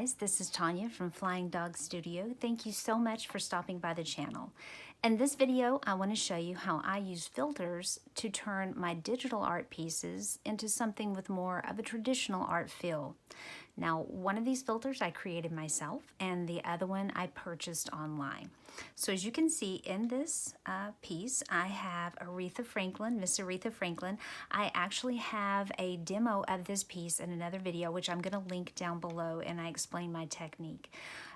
guys, this is Tanya from Flying Dog Studio. Thank you so much for stopping by the channel. In this video, I want to show you how I use filters to turn my digital art pieces into something with more of a traditional art feel. Now, one of these filters I created myself, and the other one I purchased online. So as you can see in this piece, I have Aretha Franklin, Miss Aretha Franklin. I actually have a demo of this piece in another video, which I'm going to link down below, and I explain my technique.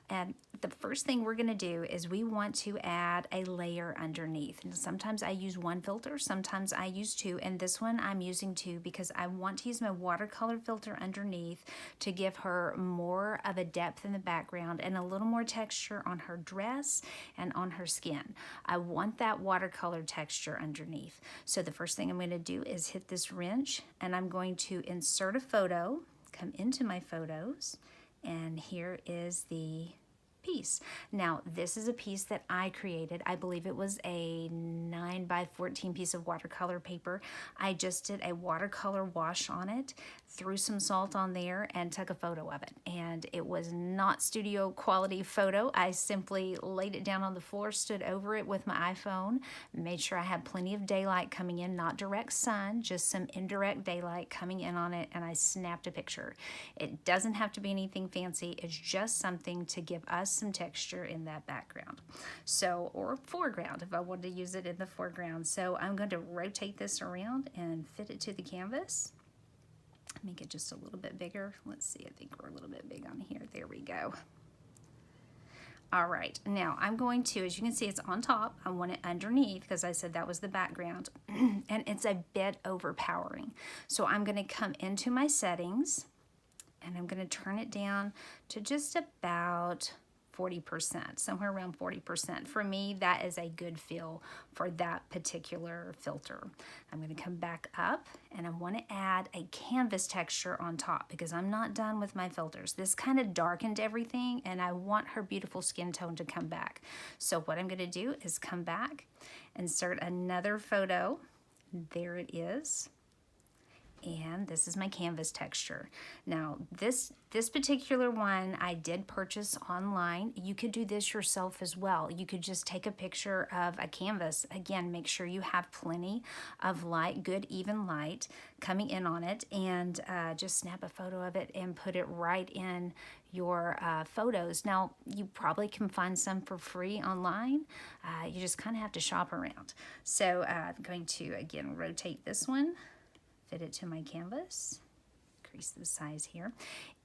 And the first thing we're going to do is we want to add a layer underneath. And sometimes I use one filter, sometimes I use two, and this one I'm using two because I want to use my watercolor filter underneath to give her more of a depth in the background and a little more texture on her dress and on her skin. I want that watercolor texture underneath. So the first thing I'm going to do is hit this wrench, and I'm going to insert a photo, come into my photos, and here is the piece. Now, this is a piece that I created. I believe it was a 9x14 piece of watercolor paper. I just did a watercolor wash on it, threw some salt on there, and took a photo of it. And it was not studio quality photo. I simply laid it down on the floor, stood over it with my iPhone, made sure I had plenty of daylight coming in, not direct sun, just some indirect daylight coming in on it, and I snapped a picture. It doesn't have to be anything fancy. It's just something to give us some texture in that background. So, or foreground if I wanted to use it in the foreground. So I'm going to rotate this around and fit it to the canvas. Make it just a little bit bigger. Let's see, I think we're a little bit big on here. There we go. All right, now I'm going to, as you can see, it's on top. I want it underneath because I said that was the background, and it's a bit overpowering. So I'm going to come into my settings, and I'm going to turn it down to just about 40%, somewhere around 40%. For me, that is a good feel for that particular filter. I'm going to come back up, and I want to add a canvas texture on top because I'm not done with my filters. This kind of darkened everything, and I want her beautiful skin tone to come back. So what I'm going to do is come back, insert another photo. There it is. And this is my canvas texture. Now, this particular one I did purchase online. You could do this yourself as well. You could just take a picture of a canvas. Again, make sure you have plenty of light, good even light coming in on it, and just snap a photo of it and put it right in your photos. Now, you probably can find some for free online. You just kind of have to shop around. So I'm going to, again, rotate this one, fit it to my canvas, increase the size here,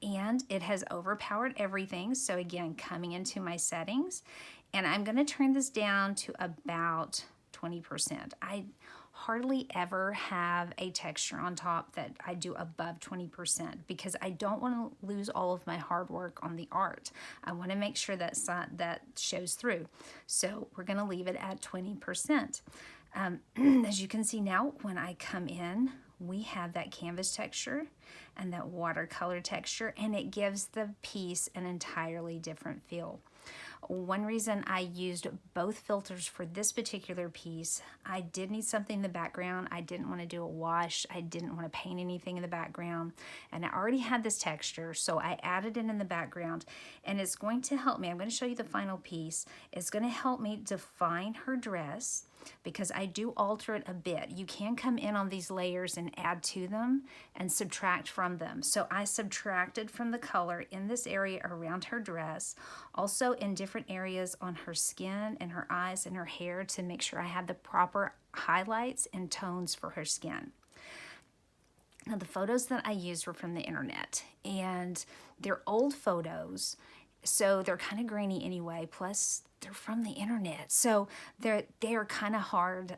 and it has overpowered everything. So again, coming into my settings, and I'm going to turn this down to about 20%. I hardly ever have a texture on top that I do above 20% because I don't want to lose all of my hard work on the art. I want to make sure that that shows through. So we're going to leave it at 20%. As you can see now, when I come in, we have that canvas texture and that watercolor texture, and it gives the piece an entirely different feel. One reason I used both filters for this particular piece, I did need something in the background. I didn't want to do a wash. I didn't want to paint anything in the background, and I already had this texture, so I added it in the background, and it's going to help me. I'm going to show you the final piece. It's going to help me define her dress because I do alter it a bit. You can come in on these layers and add to them and subtract from them. So I subtracted from the color in this area around her dress, also in different areas on her skin and her eyes and her hair to make sure I had the proper highlights and tones for her skin. Now, the photos that I used were from the internet, and they're old photos, so they're kind of grainy anyway, plus they're from the internet, so they are kind of hard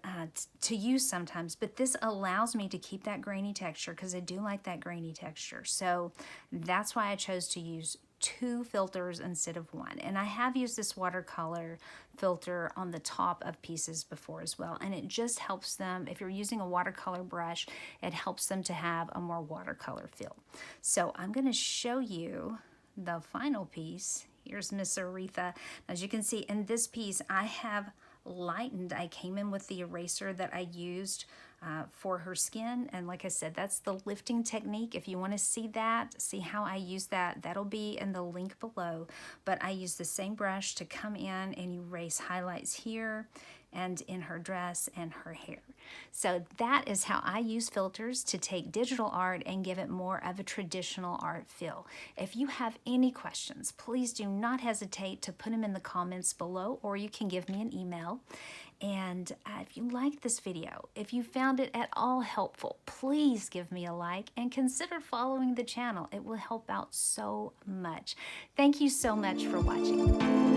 to use sometimes, but this allows me to keep that grainy texture because I do like that grainy texture. So that's why I chose to use two filters instead of one. And I have used this watercolor filter on the top of pieces before as well, and it just helps them, if you're using a watercolor brush, it helps them to have a more watercolor feel. So I'm going to show you the final piece. Here's Miss Aretha. As you can see in this piece, I have lightened. I came in with the eraser that I used for her skin, and like I said, that's the lifting technique. If you want to see that, see how I use that, that'll be in the link below. But I use the same brush to come in and erase highlights here and in her dress and her hair. So that is how I use filters to take digital art and give it more of a traditional art feel. If you have any questions, please do not hesitate to put them in the comments below, or you can give me an email. And if you liked this video, if you found it at all helpful, please give me a like and consider following the channel. It will help out so much. Thank you so much for watching.